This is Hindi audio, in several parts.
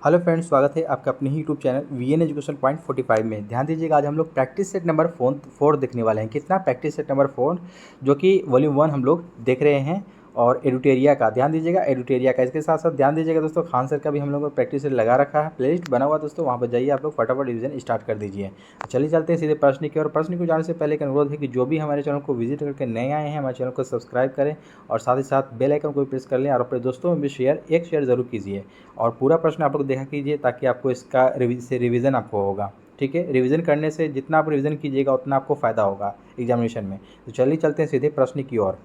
हेलो फ्रेंड्स, स्वागत है आपका अपने ही YouTube channel VN education point 45 में। ध्यान दीजिएगा, आज हम लोग प्रैक्टिस सेट नंबर 4 देखने वाले हैं। कितना? प्रैक्टिस सेट नंबर 4, जो कि वॉल्यूम 1 हम लोग देख रहे हैं। और एडुटेरिया का ध्यान दीजिएगा, एडुटेरिया का। इसके साथ साथ ध्यान दीजिएगा दोस्तों, खान सर का भी हम लोग प्रैक्टिस सेट लगा रखा है, प्लेलिस्ट बना हुआ दोस्तों, वहाँ पर जाइए आप लोग फटाफट रिवीजन स्टार्ट कर दीजिए। चलिए चलते हैं सीधे प्रश्न की ओर। प्रश्न को जाने से पहले एक अनुरोध है कि जो भी हमारे चैनल को विजिट करके नए आए हैं, हमारे चैनल को सब्सक्राइब करें और साथ ही साथ बेल आइकन को प्रेस कर लें और अपने दोस्तों में भी एक शेयर ज़रूर कीजिए। और पूरा प्रश्न आप लोग देखा कीजिए ताकि आपको इसका रिवीजन आपको होगा। ठीक है, रिवीजन करने से जितना आप रिवीजन कीजिएगा उतना आपको फ़ायदा होगा एग्जामिनेशन में। तो चलिए चलते हैं सीधे प्रश्न की ओर।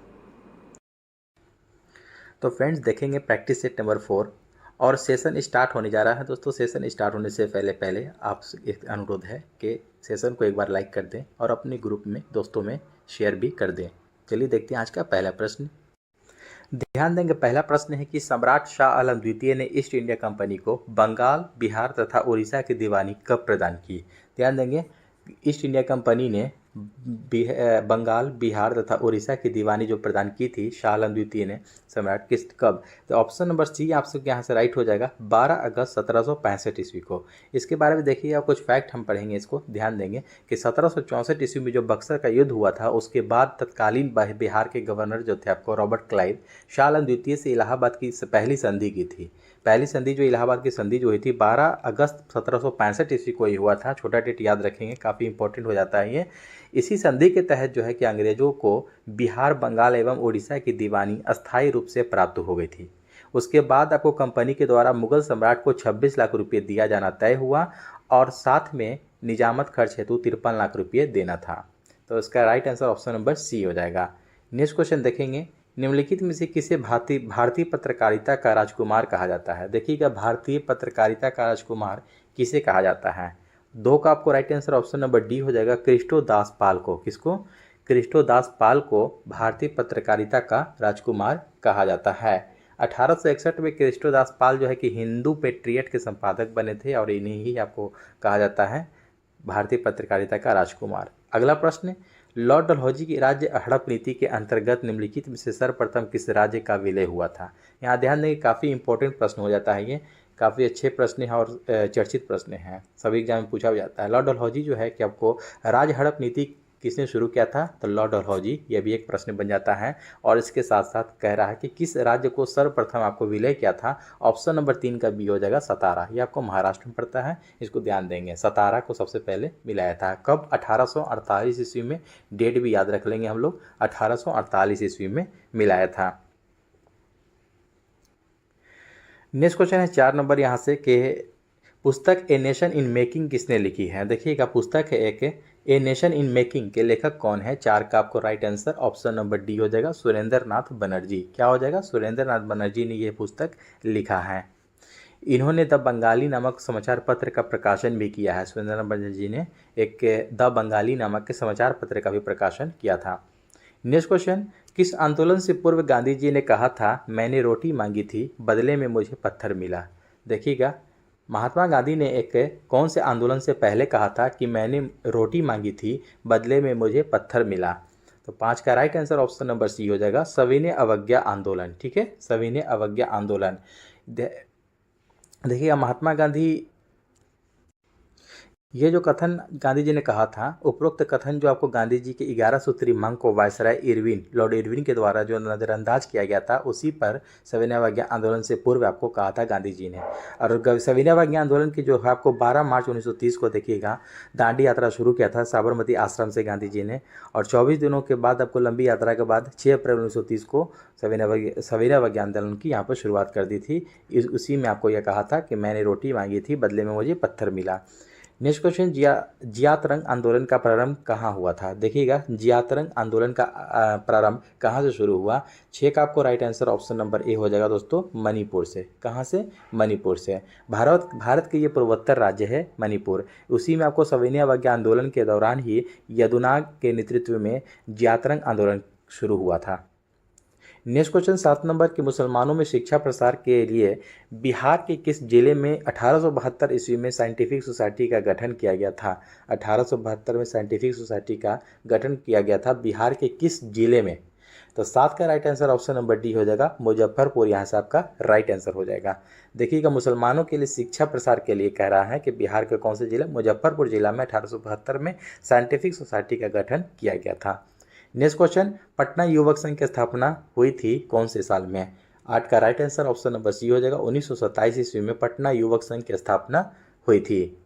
तो फ्रेंड्स, देखेंगे प्रैक्टिस सेट नंबर 4 और सेशन स्टार्ट होने जा रहा है दोस्तों। सेशन स्टार्ट होने से पहले आप एक अनुरोध है कि सेशन को एक बार लाइक कर दें और अपने ग्रुप में दोस्तों में शेयर भी कर दें। चलिए देखते हैं आज का पहला प्रश्न। ध्यान देंगे, पहला प्रश्न है कि सम्राट शाह आलम द्वितीय ने ईस्ट इंडिया कंपनी को बंगाल, बिहार तथा उड़ीसा की दीवानी कब प्रदान की? ध्यान देंगे, ईस्ट इंडिया कंपनी ने बंगाल, बिहार तथा उड़ीसा की दीवानी जो प्रदान की थी शाह आलम द्वितीय ने, सम्राट कब? तो ऑप्शन नंबर सी आपसे यहाँ से राइट हो जाएगा, 12 अगस्त 1765 ईस्वी को। इसके बारे में देखिएगा, कुछ फैक्ट हम पढ़ेंगे, इसको ध्यान देंगे कि 1764 ईस्वी में जो बक्सर का युद्ध हुआ था, उसके बाद तत्कालीन बिहार के गवर्नर जो थे आपको रॉबर्ट क्लाइव, शाह आलम द्वितीय से इलाहाबाद की पहली संधि की थी। पहली संधि जो इलाहाबाद की संधि जो हुई थी 12 अगस्त 1765 ईस्वी को ही हुआ था। छोटा डेट याद रखेंगे, काफ़ी इंपॉर्टेंट हो जाता है ये। इसी संधि के तहत जो है कि अंग्रेजों को बिहार, बंगाल एवं उड़ीसा की दीवानी अस्थायी रूप से प्राप्त हो गई थी। उसके बाद आपको कंपनी के द्वारा मुगल सम्राट को 26 लाख रुपये दिया जाना तय हुआ और साथ में निजामत खर्च हेतु 53 लाख रुपये देना था। तो इसका right answer option number C हो जाएगा। नेक्स्ट क्वेश्चन देखेंगे, निम्नलिखित में से किसे भारतीय पत्रकारिता का राजकुमार कहा जाता है? देखिएगा, भारतीय पत्रकारिता का राजकुमार किसे कहा जाता है? 2 का आपको right answer option number D हो जाएगा, क्रिस्टो दास पाल को। किसको? क्रिस्टो दास पाल को भारतीय पत्रकारिता का राजकुमार कहा जाता है। 1861 में क्रिस्टो दास पाल जो है कि हिंदू पेट्रियट के संपादक बने थे और इन्हीं ही आपको कहा जाता है भारतीय पत्रकारिता का राजकुमार। अगला प्रश्न, लॉर्ड डलहौजी की राज्य हड़प नीति के अंतर्गत निम्नलिखित में से सर्वप्रथम किस राज्य का विलय हुआ था? यहाँ ध्यान देंगे, काफ़ी इंपॉर्टेंट प्रश्न हो जाता है ये, काफ़ी अच्छे प्रश्न हैं और चर्चित प्रश्न हैं, सभी एग्जाम में पूछा भी जाता है। लॉर्ड डलहौजी जो है कि आपको राज्य हड़प नीति किसने शुरू किया था? तो लॉर्ड डलहौजी, यह भी एक प्रश्न बन जाता है। और इसके साथ साथ कह रहा है कि किस राज्य को सर्वप्रथम आपको विलय किया था? ऑप्शन नंबर 3 का बी हो जाएगा, सतारा। ये आपको महाराष्ट्र में पड़ता है, इसको ध्यान देंगे। सतारा को सबसे पहले मिलाया था। कब? 1848 ईस्वी में। डेट भी याद रख लेंगे हम लोग, 1848 ईस्वी में मिलाया था। नेक्स्ट क्वेश्चन है 4 नंबर यहाँ से कि पुस्तक ए नेशन इन मेकिंग किसने लिखी है? देखिएगा, पुस्तक है एक ए नेशन इन मेकिंग के लेखक कौन है? 4 का आपको right answer option number D हो जाएगा, सुरेंद्र नाथ बनर्जी। क्या हो जाएगा? सुरेंद्र नाथ बनर्जी ने यह पुस्तक लिखा है। इन्होंने द बंगाली नामक समाचार पत्र का प्रकाशन भी किया है। सुरेंद्र नाथ बनर्जी ने एक द बंगाली नामक के समाचार पत्र का भी प्रकाशन किया था। नेक्स्ट क्वेश्चन, किस आंदोलन से पूर्व गांधी जी ने कहा था मैंने रोटी मांगी थी, बदले में मुझे पत्थर मिला? देखिएगा, महात्मा गांधी ने एक कौन से आंदोलन से पहले कहा था कि मैंने रोटी मांगी थी, बदले में मुझे पत्थर मिला? तो 5 का right answer option number C हो जाएगा, सविनय अवज्ञा आंदोलन। ठीक है, सविनय अवज्ञा आंदोलन। देखिएगा, महात्मा गांधी, ये जो कथन गांधी जी ने कहा था, उपरोक्त कथन जो आपको गांधी जी के 11 सूत्री मांग को वायसराय इरविन, लॉर्ड इरविन के द्वारा जो नज़रअंदाज किया गया था, उसी पर सविनय अवज्ञा आंदोलन से पूर्व आपको कहा था गांधी जी ने। और सविनय अवज्ञा आंदोलन की जो है आपको 12 मार्च 1930 को देखिएगा, दांडी यात्रा शुरू किया था साबरमती आश्रम से गांधी जी ने, और 24 दिनों के बाद आपको लंबी यात्रा के बाद 6 अप्रैल 1930 को सविनय अवज्ञा आंदोलन की यहाँ पर शुरुआत कर दी थी। उसी में आपको यह कहा था कि मैंने रोटी मांगी थी, बदले में मुझे पत्थर मिला। नेक्स्ट क्वेश्चन, जियातरंग आंदोलन का प्रारंभ कहाँ हुआ था? देखिएगा, जियातरंग आंदोलन का प्रारंभ कहाँ से शुरू हुआ? 6 का आपको right answer option number A हो जाएगा दोस्तों, मणिपुर से। कहाँ से? मणिपुर से। भारत के ये पूर्वोत्तर राज्य है मणिपुर, उसी में आपको सविनय अवज्ञा आंदोलन के दौरान ही यदुनाग के नेतृत्व में जियातरंग आंदोलन शुरू हुआ था। नेक्स्ट क्वेश्चन 7 नंबर के मुसलमानों में शिक्षा प्रसार के लिए बिहार के किस जिले में 1872 ईस्वी में साइंटिफिक सोसाइटी का गठन किया गया था? 1872 में साइंटिफिक सोसाइटी का गठन किया गया था बिहार के किस जिले में? तो 7 का right answer option number D हो जाएगा, मुजफ्फरपुर यहाँ से आपका राइट आंसर हो जाएगा। देखिएगा, मुसलमानों के लिए शिक्षा प्रसार के लिए कह रहा है कि बिहार के कौन से जिला, मुजफ्फरपुर जिला में 1872 में साइंटिफिक सोसाइटी का गठन किया गया था। नेक्स्ट क्वेश्चन, पटना युवक संघ की स्थापना हुई थी कौन से साल में? 8 का right answer option number C हो जाएगा, 1927 ईस्वी में पटना युवक संघ की स्थापना हुई थी।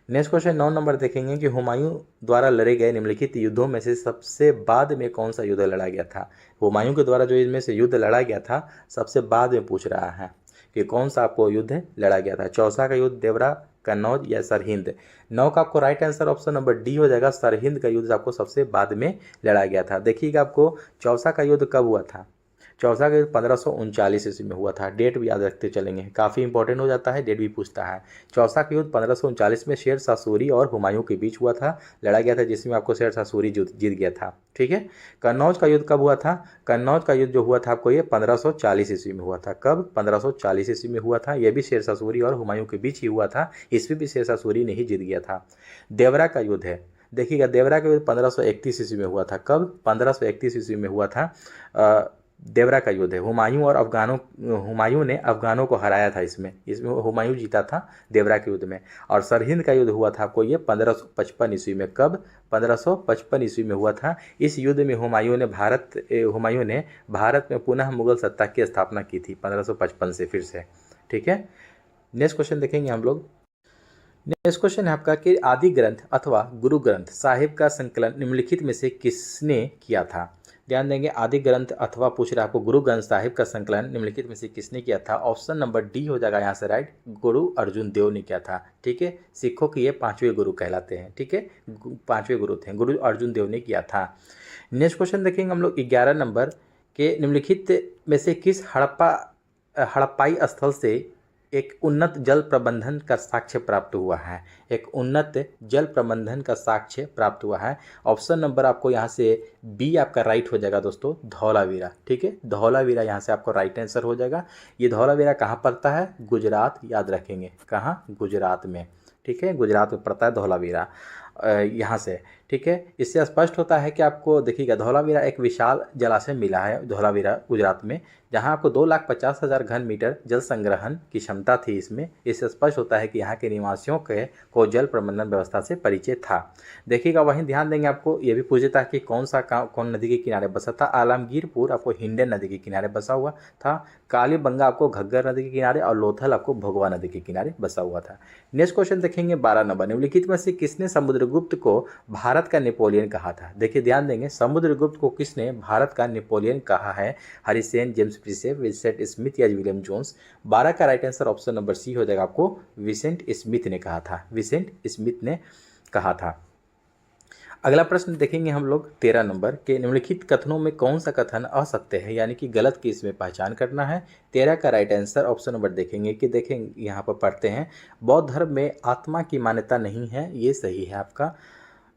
नेक्स्ट क्वेश्चन 9 नंबर देखेंगे कि हुमायूं द्वारा लड़े गए निम्नलिखित युद्धों में से सबसे बाद में कौन सा युद्ध लड़ा गया था? हुमायूं के द्वारा जो इनमें से युद्ध लड़ा गया था सबसे बाद में पूछ रहा है कि कौन सा आपको युद्ध लड़ा गया था, चौसा का युद्ध, देवरा, कन्नौज या सरहिंद। 9 का आपको right answer option number D हो जाएगा, सरहिंद का युद्ध आपको सबसे बाद में लड़ा गया था। देखिएगा, आपको चौसा का युद्ध कब हुआ था? चौसा का युद्ध 1539 ईस्वी में हुआ था। डेट भी याद रखते चलेंगे, काफ़ी इंपॉर्टेंट हो जाता है, डेट भी पूछता है। चौसा का युद्ध 1539 में शेर शाह सूरी और हुमायूं के बीच हुआ था, लड़ा गया था, जिसमें आपको शेर शाह सूरी जीत गया था। ठीक है। कन्नौज का युद्ध कब हुआ था? कन्नौज का युद्ध जो हुआ था आपको ये 1540 ईस्वी में हुआ था। कब? 1540 ईस्वी में हुआ था। यह भी शेर शाह सूरी और हुमायूं के बीच ही हुआ था, इसमें भी शेर शाह सूरी ने ही जीत गया था। देवरा का युद्ध है, देखिएगा, देवरा का युद्ध 1531 ईस्वी में हुआ था। कब? 1531 ईस्वी में हुआ था। देवरा का युद्ध है, हुमायूं ने अफगानों को हराया था। इसमें हुमायूं जीता था देवरा के युद्ध में। और सरहिंद का युद्ध हुआ था आपको ये 1555 ईस्वी में। कब? 1555 ईस्वी में हुआ था। इस युद्ध में हुमायूं ने भारत में पुनः मुगल सत्ता की स्थापना की थी 1555 से फिर से। ठीक है। नेक्स्ट क्वेश्चन देखेंगे हम लोग। नेक्स्ट क्वेश्चन है आपका कि आदि ग्रंथ अथवा गुरु ग्रंथ साहिब का संकलन निम्नलिखित में से किसने किया था? ध्यान देंगे, आदि ग्रंथ अथवा पूछ रहा है आपको गुरु ग्रंथ साहिब का संकलन निम्नलिखित में से किसने किया था? ऑप्शन नंबर डी हो जाएगा यहाँ से राइट, गुरु अर्जुन देव ने किया था। ठीक है। सिखों के ये 5वें गुरु कहलाते हैं। ठीक है, 5वें गुरु थे, गुरु अर्जुन देव ने किया था। नेक्स्ट क्वेश्चन देखेंगे हम लोग 11 नंबर के निम्नलिखित में से किस हड़प्पाई स्थल से एक उन्नत जल प्रबंधन का साक्ष्य प्राप्त हुआ है? एक उन्नत जल प्रबंधन का साक्ष्य प्राप्त हुआ है। ऑप्शन नंबर आपको यहाँ से बी आपका राइट हो जाएगा दोस्तों, धौलावीरा। ठीक है, धौलावीरा यहाँ से आपको राइट आंसर हो जाएगा। ये धौलावीरा कहाँ पड़ता है? गुजरात, याद रखेंगे कहाँ? गुजरात में। ठीक है, गुजरात में पड़ता है धौलावीरा यहाँ से। ठीक है, इससे स्पष्ट होता है कि आपको देखिएगा, धौलावीरा एक विशाल जलाशय मिला है धौलावीरा गुजरात में, जहाँ आपको 2,50,000 घन मीटर जल संग्रहण की क्षमता थी। इससे स्पष्ट होता है कि यहाँ के निवासियों को जल प्रबंधन व्यवस्था से परिचय था। देखिएगा, वहीं ध्यान देंगे, आपको ये भी पूछता है कि कौन नदी के किनारे बसा था? आलमगीरपुर आपको हिंडन नदी के किनारे बसा हुआ था, कालीबंगा आपको घग्गर नदी के किनारे, और लोथल आपको भगवा नदी के किनारे बसा हुआ था। नेक्स्ट क्वेश्चन देखेंगे 12 नंबर, निम्नलिखित में से किसने समुद्रगुप्त को भारत का नेपोलियन कहा था? देखिए, ध्यान देंगे, समुद्रगुप्त को किसने भारत का नेपोलियन कहा है? Harrison, James Prinsep, Vincent Smith या विलियम जोन्स। 12 का right answer option number C हो जाएगा, आपको विंसेंट स्मिथ ने कहा था। विंसेंट स्मिथ ने कहा था। अगला प्रश्न देखेंगे हम लोग 13 नंबर के, निम्नलिखित कथनों में कौन सा कथन असत्य है, यानी कि गलत की इसमें पहचान करना है। 13 का राइट आंसर ऑप्शन नंबर देखेंगे कि देखेंगे यहाँ पर पढ़ते हैं, बौद्ध धर्म में आत्मा की मान्यता नहीं है, ये सही है आपका।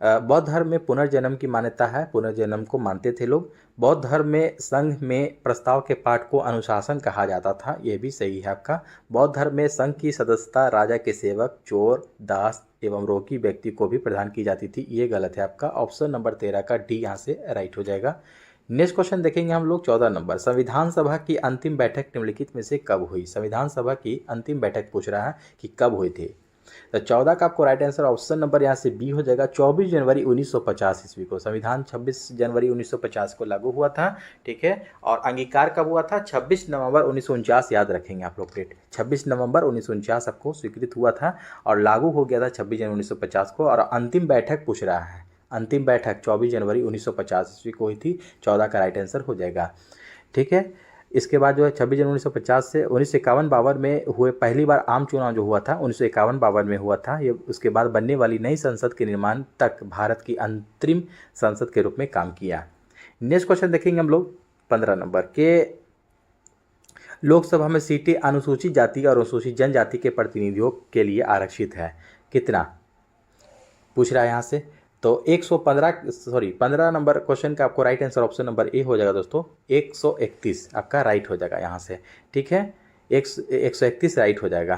बौद्ध धर्म में पुनर्जन्म की मान्यता है, पुनर्जन्म को मानते थे लोग। बौद्ध धर्म में संघ में प्रस्ताव के पाठ को अनुशासन कहा जाता था, यह भी सही है आपका। बौद्ध धर्म में संघ की सदस्यता राजा के सेवक, चोर, दास एवं रोगी व्यक्ति को भी प्रदान की जाती थी, ये गलत है आपका। ऑप्शन नंबर 13 का डी यहाँ से राइट हो जाएगा। नेक्स्ट क्वेश्चन देखेंगे हम लोग 14 नंबर, संविधान सभा की अंतिम बैठक निम्नलिखित में से कब हुई? संविधान सभा की अंतिम बैठक पूछ रहा है कि कब हुई थी। तो 14 का आपको राइट आंसर ऑप्शन नंबर यहाँ से बी हो जाएगा, 24 जनवरी 1950 ईस्वी को। संविधान 26 जनवरी 1950 को लागू हुआ था। ठीक है, और अंगीकार कब हुआ था? 26 नवंबर 1949, याद रखेंगे आप लोग डेट, 26 नवंबर 1949 आपको स्वीकृत हुआ था और लागू हो गया था 26 जनवरी 1950 को। और अंतिम बैठक पूछ रहा है, अंतिम बैठक 24 जनवरी 1950 ईस्वी को हुई थी। 14 का राइट आंसर हो जाएगा। ठीक है, इसके बाद जो है 26 जनवरी 1950 से 1951-52 में हुए पहली बार आम चुनाव जो हुआ था 1951-52 में हुआ था। ये उसके बाद बनने वाली नई संसद के निर्माण तक भारत की अंतरिम संसद के रूप में काम किया। नेक्स्ट क्वेश्चन देखेंगे हम लोग 15 नंबर के, लोकसभा में सीटें अनुसूचित जाति और अनुसूचित जनजाति के प्रतिनिधियों के लिए आरक्षित है, कितना पूछ रहा है यहाँ से। तो 15 नंबर क्वेश्चन का आपको right answer option number A हो जाएगा दोस्तों, 131 आपका राइट हो जाएगा यहाँ से। ठीक है, 131 राइट हो जाएगा।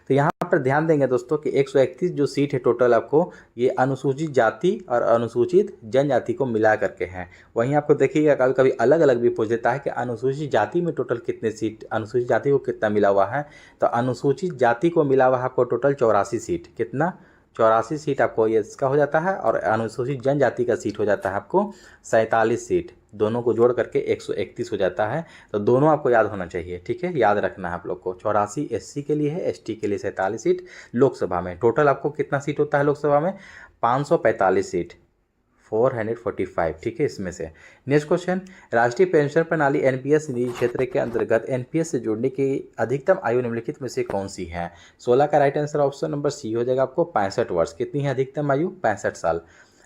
तो यहाँ पर ध्यान देंगे दोस्तों कि 131 जो सीट है टोटल आपको, ये अनुसूचित जाति और अनुसूचित जनजाति को मिला करके हैं। वहीं आपको देखिएगा कभी कभी अलग अलग भी पूछ देता है कि अनुसूचित जाति में टोटल कितने सीट, अनुसूचित जाति को कितना मिला हुआ है। तो अनुसूचित जाति को मिला हुआ है आपको टोटल 84 सीट, कितना 84 सीट आपको ये इसका हो जाता है, और अनुसूचित जनजाति का सीट हो जाता है आपको 47 सीट, दोनों को जोड़ करके 131 हो जाता है। तो दोनों आपको याद होना चाहिए, ठीक है, याद रखना है आप लोग को। 84 एससी के लिए है, एसटी के लिए 47 सीट। लोकसभा में टोटल आपको कितना सीट होता है लोकसभा में, 545 सीट, 445, ठीक है। इसमें से नेक्स्ट क्वेश्चन, राष्ट्रीय पेंशन प्रणाली एनपीएस निधि क्षेत्र के अंतर्गत एनपीएस से जुड़ने की अधिकतम आयु निम्नलिखित में से कौन सी है। 16 का right answer option number C हो जाएगा आपको 65 वर्ष। कितनी है अधिकतम आयु, 65 साल।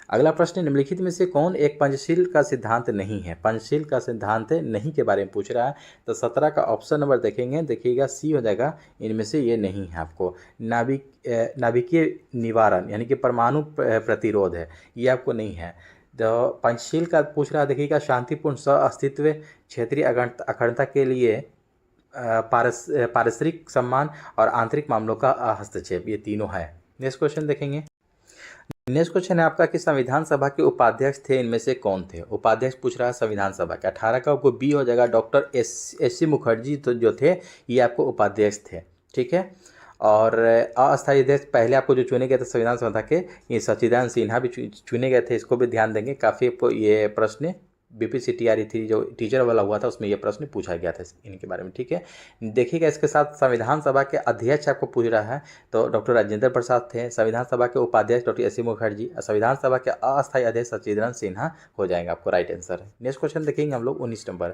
अगला प्रश्न, निम्नलिखित में से कौन एक पंचशील का सिद्धांत नहीं है। पंचशील का सिद्धांत नहीं के बारे में पूछ रहा है। तो 17 का ऑप्शन नंबर देखेंगे, देखिएगा सी हो जाएगा, इनमें से ये नहीं है आपको। नाभिकीय निवारण यानी कि परमाणु प्रतिरोध है, ये आपको नहीं है। तो पंचशील का पूछ रहा है, देखिएगा शांतिपूर्ण सह-अस्तित्व, क्षेत्रीय अखंडता के लिए पारस्परिक सम्मान और आंतरिक मामलों का हस्तक्षेप, ये तीनों है। नेक्स्ट क्वेश्चन देखेंगे। नेक्स्ट क्वेश्चन है आपका कि संविधान सभा के उपाध्यक्ष थे, इनमें से कौन थे। उपाध्यक्ष पूछ रहा है संविधान सभा के। 18 का आपको बी हो जाएगा, डॉक्टर एस.सी. मुखर्जी तो जो थे ये आपको उपाध्यक्ष थे, ठीक है। और अस्थायी अध्यक्ष पहले आपको जो चुने गए थे संविधान सभा के, ये सच्चिदानंद सिन्हा भी चुने गए थे। इसको भी ध्यान देंगे, काफ़ी आपको ये प्रश्न बीपीसीटीआरई थी जो टीचर वाला हुआ था उसमें ये प्रश्न पूछा गया था इनके बारे में, ठीक है। देखिएगा इसके साथ संविधान सभा के अध्यक्ष आपको पूछ रहा है, तो डॉक्टर राजेंद्र प्रसाद थे। संविधान सभा के उपाध्यक्ष डॉक्टर एस.सी. मुखर्जी, संविधान सभा के अस्थायी अध्यक्ष सच्चिदानंद सिन्हा हो जाएगा आपको राइट आंसर। नेक्स्ट क्वेश्चन देखेंगे हम लोग 19 नंबर,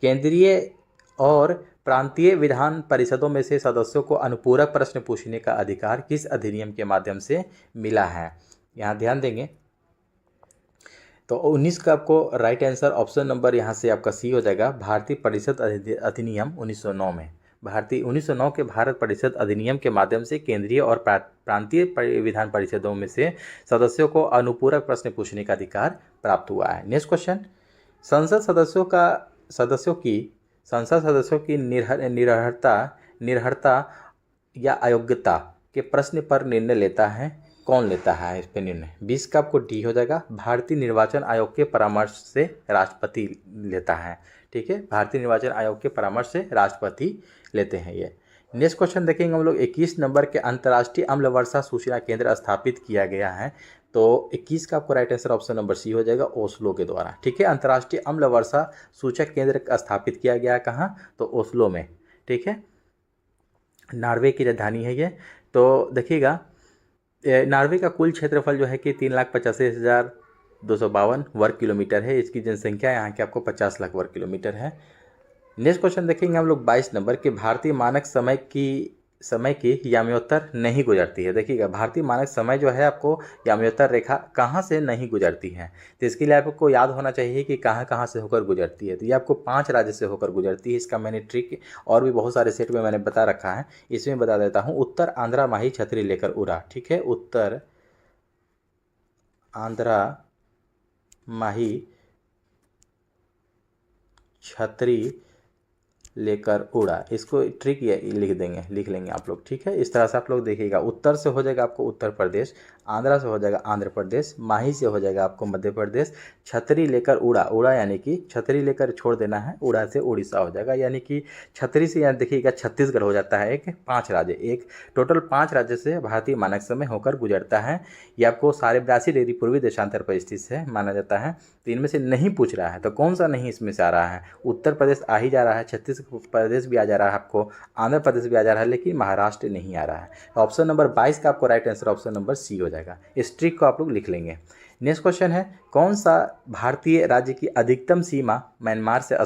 केंद्रीय और प्रांतीय विधान परिषदों में से सदस्यों को अनुपूरक प्रश्न पूछने का अधिकार किस अधिनियम के माध्यम से मिला है। यहाँ ध्यान देंगे, तो 19 का आपको राइट आंसर ऑप्शन नंबर यहाँ से आपका सी हो जाएगा, भारतीय परिषद अधिनियम 1909 में। भारतीय 1909 के भारत परिषद अधिनियम के माध्यम से केंद्रीय और प्रांतीय विधान परिषदों में से सदस्यों को अनुपूरक प्रश्न पूछने का अधिकार प्राप्त हुआ है। नेक्स्ट क्वेश्चन, संसद सदस्यों की निर्हरता या अयोग्यता के प्रश्न पर निर्णय लेता है, कौन लेता है इस पे निर्णय। 20 का आपको डी हो जाएगा, भारतीय निर्वाचन आयोग के परामर्श से राष्ट्रपति लेता है, ठीक है। भारतीय निर्वाचन आयोग के परामर्श से राष्ट्रपति लेते हैं ये। नेक्स्ट क्वेश्चन देखेंगे हम लोग, 21 नंबर के अंतर्राष्ट्रीय अम्ल वर्षा सूचना केंद्र स्थापित किया गया है। तो 21 का आपको right answer option number C हो जाएगा, ओस्लो के द्वारा, ठीक है। अंतर्राष्ट्रीय अम्ल वर्षा सूचक केंद्र स्थापित किया गया कहाँ, तो ओस्लो में, ठीक है। नॉर्वे की राजधानी है ये। तो देखिएगा नॉर्वे का कुल क्षेत्रफल जो है कि 3,85,252 वर्ग किलोमीटर है। इसकी जनसंख्या यहाँ की आपको 50 लाख वर्ग किलोमीटर है। नेक्स्ट क्वेश्चन देखेंगे हम लोग 22 नंबर के, भारतीय मानक समय की याम्योत्तर नहीं गुजरती है। देखिएगा भारतीय मानक समय जो है आपको याम्योत्तर रेखा कहाँ से नहीं गुजरती है, तो इसके लिए आपको याद होना चाहिए कि कहाँ कहाँ से होकर गुजरती है। तो ये आपको 5 राज्य से होकर गुजरती है। इसका मैंने ट्रिक और भी बहुत सारे सेट में मैंने बता रखा है, इसमें बता देता हूँ। उत्तर आंध्रा माही छतरी लेकर उड़ा, ठीक है। उत्तर आंध्रा माही छतरी लेकर उड़ा, इसको ट्रिक ये लिख लेंगे आप लोग, ठीक है। इस तरह से आप लोग देखिएगा, उत्तर से हो जाएगा आपको उत्तर प्रदेश, आंध्रा से हो जाएगा आंध्र प्रदेश, माही से हो जाएगा आपको मध्य प्रदेश, छतरी लेकर उड़ा यानी कि छतरी लेकर छोड़ देना है, उड़ा से उड़ीसा हो जाएगा, यानी कि छतरी से यहाँ देखिएगा छत्तीसगढ़ हो जाता है। एक 5 राज्य, एक टोटल 5 राज्य से भारतीय मानक समय होकर गुजरता है। ये आपको 82.5 डिग्री पूर्वी देशांतर पर स्थित से माना जाता है। तो इनमें से नहीं पूछ रहा है, तो कौन सा नहीं इसमें से आ रहा है। उत्तर प्रदेश आ ही जा रहा है, छत्तीसगढ़ प्रदेश भी आ जा रहा है आपको, आंध्र प्रदेश भी आ जा रहा है, लेकिन महाराष्ट्र नहीं आ रहा है। ऑप्शन नंबर 22 का आपको right answer option number C हो जाएगा। इस ट्रिक को आप लोग लिख लेंगे। नेक्स्ट क्वेश्चन है, कौन सा भारतीय राज्य की अधिकतम सीमा म्यांमार से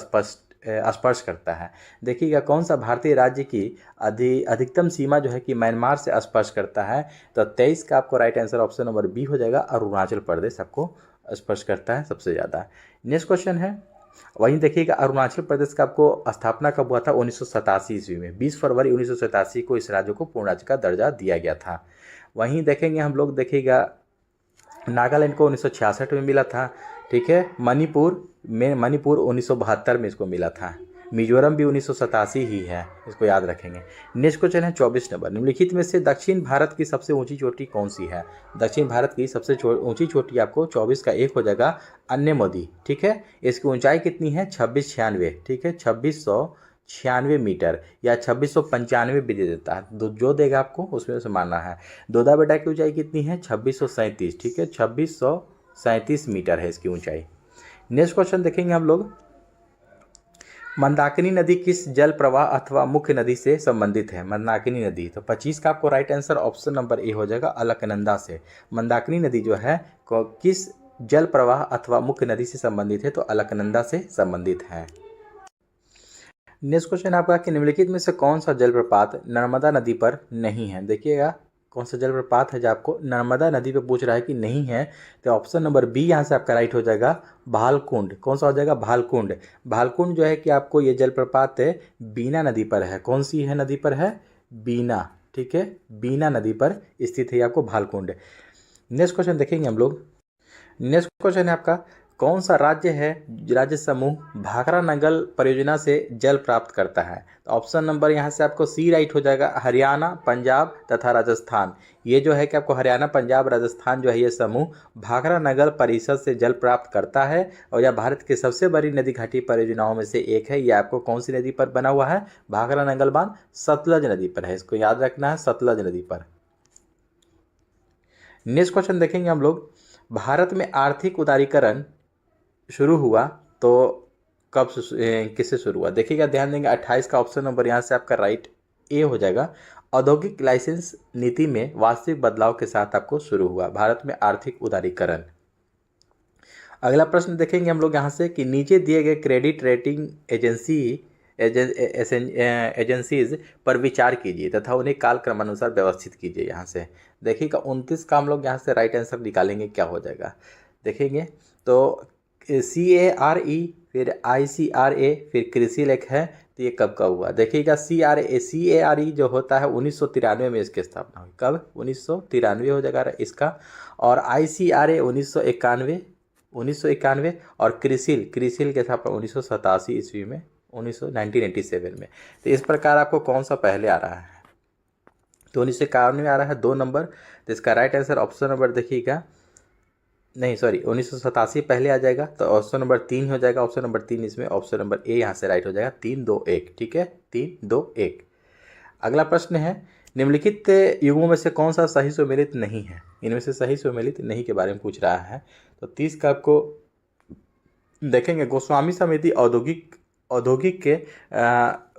स्पर्श करता है। देखिएगा कौन सा भारतीय राज्य की अधिकतम सीमा जो है कि म्यांमार से स्पर्श करता है। तो 23 का आपको right answer option number B हो जाएगा, अरुणाचल प्रदेश आपको स्पर्श करता है सबसे ज़्यादा। नेक्स्ट क्वेश्चन है, वहीं देखिएगा अरुणाचल प्रदेश का आपको स्थापना कब हुआ था, 1987 ईस्वी में। 20 फरवरी 1987 को इस राज्य को पूर्ण राज्य का दर्जा दिया गया था। वहीं देखेंगे हम लोग, देखिएगा नागालैंड को 1966 में मिला था, ठीक है। मणिपुर 1972 में इसको मिला था। मिजोरम भी 1987 ही है, इसको याद रखेंगे। नेक्स्ट क्वेश्चन है 24 नंबर, निम्नलिखित में से दक्षिण भारत की सबसे ऊंची चोटी कौन सी है? दक्षिण भारत की सबसे ऊंची चोटी आपको 24 का एक हो जाएगा अन्यमोदी, ठीक है। इसकी ऊंचाई कितनी है? 2696, ठीक है, 2696 मीटर या 2695 भी दे देता है, जो देगा आपको उसमें से मानना है। दोदा बेटा की ऊंचाई कितनी है? 2637, ठीक है, 2637 मीटर है इसकी ऊंचाई। नेक्स्ट क्वेश्चन देखेंगे हम लोग, मंदाकिनी नदी किस जल प्रवाह अथवा मुख्य नदी से संबंधित है? मंदाकिनी नदी, तो 25 का आपको right answer option number A हो जाएगा, अलकनंदा से। मंदाकिनी नदी जो है किस जल प्रवाह अथवा मुख्य नदी से संबंधित है? तो अलकनंदा से संबंधित है। नेक्स्ट क्वेश्चन आपका कि निम्नलिखित में से कौन सा जलप्रपात नर्मदा नदी पर नहीं है? देखिएगा कौन सा जलप्रपात है जो आपको नर्मदा नदी पे पूछ रहा है कि नहीं है, तो ऑप्शन नंबर बी यहाँ से आपका राइट हो जाएगा, भालकुंड। कौन सा हो जाएगा? भालकुंड। भालकुंड जो है कि आपको ये जलप्रपात है बीना नदी पर है। कौन सी है नदी पर है? बीना, ठीक है, बीना नदी पर स्थित है आपको भालकुंड। नेक्स्ट क्वेश्चन देखेंगे हम लोग। नेक्स्ट क्वेश्चन है आपका, कौन सा राज्य है राज्य समूह भाखरा नंगल परियोजना से जल प्राप्त करता है? तो ऑप्शन नंबर यहाँ से आपको सी राइट हो जाएगा, हरियाणा, पंजाब तथा राजस्थान। ये जो है कि आपको हरियाणा, पंजाब, राजस्थान जो है ये समूह भाखरा नंगल परिषद से जल प्राप्त करता है और यह भारत की सबसे बड़ी नदी घाटी परियोजनाओं में से एक है। ये आपको कौन सी नदी पर बना हुआ है? भाखरा नंगल बांध सतलज नदी पर है, इसको याद रखना है, सतलज नदी पर। नेक्स्ट क्वेश्चन देखेंगे हम लोग, भारत में आर्थिक उदारीकरण शुरू हुआ तो कब किससे शुरू हुआ? देखिएगा ध्यान देंगे, 28 का ऑप्शन नंबर यहाँ से आपका राइट ए हो जाएगा, औद्योगिक लाइसेंस नीति में वास्तविक बदलाव के साथ आपको शुरू हुआ भारत में आर्थिक उदारीकरण। अगला प्रश्न देखेंगे हम लोग यहाँ से कि नीचे दिए गए क्रेडिट रेटिंग एजेंसीज पर विचार कीजिए तथा उन्हें कालक्रमानुसार व्यवस्थित कीजिए। यहाँ से देखिएगा 29 का हम लोग यहाँ से राइट आंसर निकालेंगे, क्या हो जाएगा देखेंगे तो CARE, फिर ICRA, फिर क्रिसिल है, तो ये कब का हुआ? देखिएगा CARE जो होता है 1993 में इसकी स्थापना हुई। कब? 1993 हो जाएगा इसका। और ICRA 1991 और क्रिसिल के स्थापना 1987 ईस्वी में, 1987 में। तो इस प्रकार आपको कौन सा पहले आ रहा है? तो 1991 में आ रहा है 2 नंबर, तो इसका राइट आंसर ऑप्शन नंबर देखिएगा, नहीं सॉरी 1987 पहले आ जाएगा, तो ऑप्शन नंबर 3 हो जाएगा, ऑप्शन नंबर 3 इसमें, ऑप्शन नंबर ए यहाँ से राइट हो जाएगा, 3 2 1, ठीक है, 3 2 1। अगला प्रश्न है, निम्नलिखित युगों में से कौन सा सही सुमेलित नहीं है? इनमें से सही सुमेलित नहीं के बारे में पूछ रहा है। तो 30 का आपको देखेंगे, गोस्वामी समिति औद्योगिक के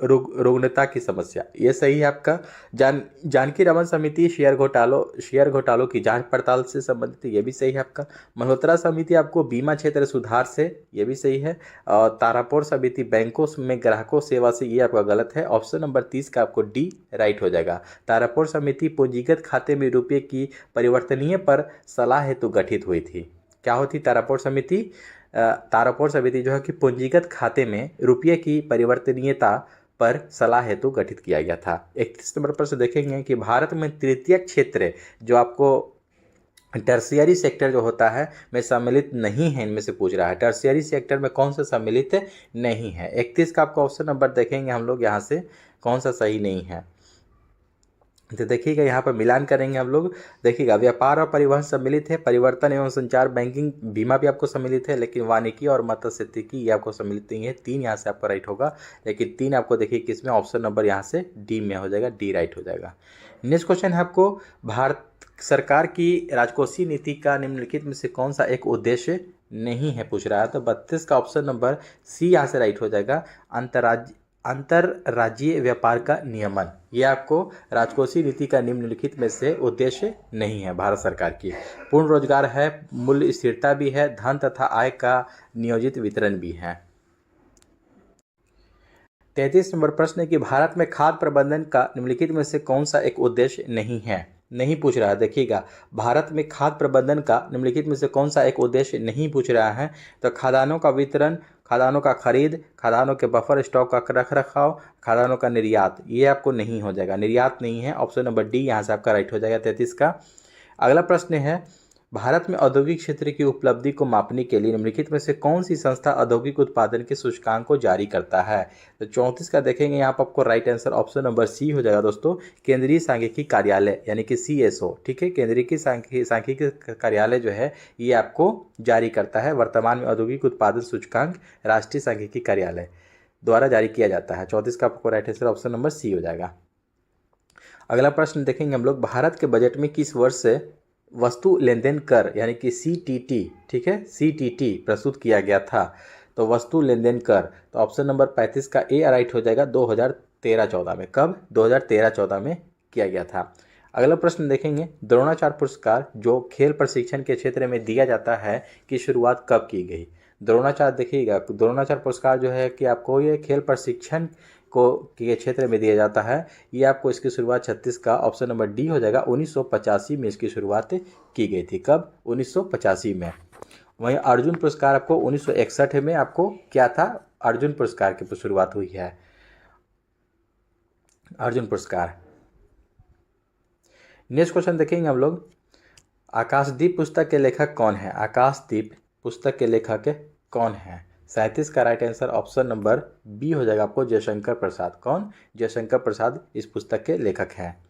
रुग्णता की समस्या, ये सही है आपका। जानकी रमन समिति शेयर घोटालों की जांच पड़ताल से संबंधित, ये भी सही है आपका। मल्होत्रा समिति आपको बीमा क्षेत्र सुधार से, ये भी सही है। और तारापुर समिति बैंकों में ग्राहकों सेवा से, ये आपका गलत है। ऑप्शन नंबर 30 का आपको डी राइट हो जाएगा। तारापुर समिति पूंजीगत खाते में रुपये की परिवर्तनीय पर सलाह हेतु गठित हुई थी। क्या होती तारापुर समिति? तारापुर समिति जो है कि पूंजीगत खाते में रुपये की परिवर्तनीयता पर सलाह हेतु गठित किया गया था। 31 नंबर पर से देखेंगे कि भारत में तृतीय क्षेत्र जो आपको टर्शियरी सेक्टर जो होता है में सम्मिलित नहीं है, इनमें से पूछ रहा है टर्शियरी सेक्टर में कौन सा सम्मिलित नहीं है। 31 का आपको ऑप्शन नंबर देखेंगे हम लोग यहाँ से कौन सा सही नहीं है। तो देखिएगा यहाँ पर मिलान करेंगे हम लोग। देखिएगा व्यापार और परिवहन सम्मिलित है, परिवर्तन एवं संचार, बैंकिंग, बीमा भी आपको सम्मिलित है, लेकिन वानिकी और मत्स्यिकी ये आपको सम्मिलित नहीं है। 3 यहाँ से आपका राइट होगा, लेकिन 3 आपको देखिए किसमें, ऑप्शन नंबर यहाँ से डी में हो जाएगा, डी राइट हो जाएगा। नेक्स्ट क्वेश्चन है आपको, भारत सरकार की राजकोषीय नीति का निम्नलिखित में से कौन सा एक उद्देश्य नहीं है पूछ रहा है। तो 32 का ऑप्शन नंबर सी यहाँ से राइट हो जाएगा, अंतर्राज्यीय व्यापार का नियमन, ये आपको राजकोषीय नीति का निम्नलिखित में से उद्देश्य नहीं है भारत सरकार की। पूर्ण रोजगार है, मूल्य स्थिरता भी है, धन तथा आय का नियोजित वितरण भी है। 33 नंबर प्रश्न है कि भारत में खाद्य प्रबंधन का निम्नलिखित में से कौन सा एक उद्देश्य नहीं है, नहीं पूछ रहा है। देखिएगा भारत में खाद्य प्रबंधन का निम्नलिखित में से कौन सा एक उद्देश्य नहीं पूछ रहा है। तो खाद्यान्नों का वितरण, खाद्यान्नों का खरीद, खाद्यान्नों के बफर स्टॉक का रख रखाव, खाद्यान्नों का निर्यात, ये आपको नहीं हो जाएगा, निर्यात नहीं है। ऑप्शन नंबर डी यहाँ से आपका राइट हो जाएगा 33 का। अगला प्रश्न है, भारत में औद्योगिक क्षेत्र की उपलब्धि को मापने के लिए निम्नलिखित में से कौन सी संस्था औद्योगिक उत्पादन के सूचकांक को जारी करता है? तो 34 का देखेंगे यहाँ पर आपको right answer option number C हो जाएगा दोस्तों, केंद्रीय सांख्यिकी कार्यालय यानी कि CSO। ठीक है, केंद्रीय सांख्यिकी कार्यालय जो है ये आपको जारी करता है। वर्तमान में औद्योगिक उत्पादन सूचकांक राष्ट्रीय सांख्यिकी कार्यालय द्वारा जारी किया जाता है। 34 का आपको right answer option number C हो जाएगा। अगला प्रश्न देखेंगे हम लोग, भारत के बजट में किस वर्ष से वस्तु लेन देन कर यानी कि CTT, ठीक है, CTT प्रस्तुत किया गया था? तो वस्तु लेन देन कर, तो ऑप्शन नंबर 35 का ए राइट हो जाएगा 2013-14 में। कब? 2013-14 में किया गया था। अगला प्रश्न देखेंगे, द्रोणाचार्य पुरस्कार जो खेल प्रशिक्षण के क्षेत्र में दिया जाता है की शुरुआत कब की गई? द्रोणाचार्य देखिएगा, द्रोणाचार्य पुरस्कार जो है कि आपको ये खेल प्रशिक्षण को के क्षेत्र में दिया जाता है। ये आपको इसकी शुरुआत 36 का ऑप्शन नंबर डी हो जाएगा, 1985 में इसकी शुरुआत की गई थी। कब? 1985 में। वहीं अर्जुन पुरस्कार आपको 1961 में आपको क्या था? अर्जुन पुरस्कार की शुरुआत हुई है, अर्जुन पुरस्कार। नेक्स्ट क्वेश्चन देखेंगे हम लोग, आकाशदीप पुस्तक के लेखक कौन है? आकाशदीप पुस्तक के लेखक कौन है? 37 का right answer option number B हो जाएगा आपको, जयशंकर प्रसाद। कौन? जयशंकर प्रसाद इस पुस्तक के लेखक हैं,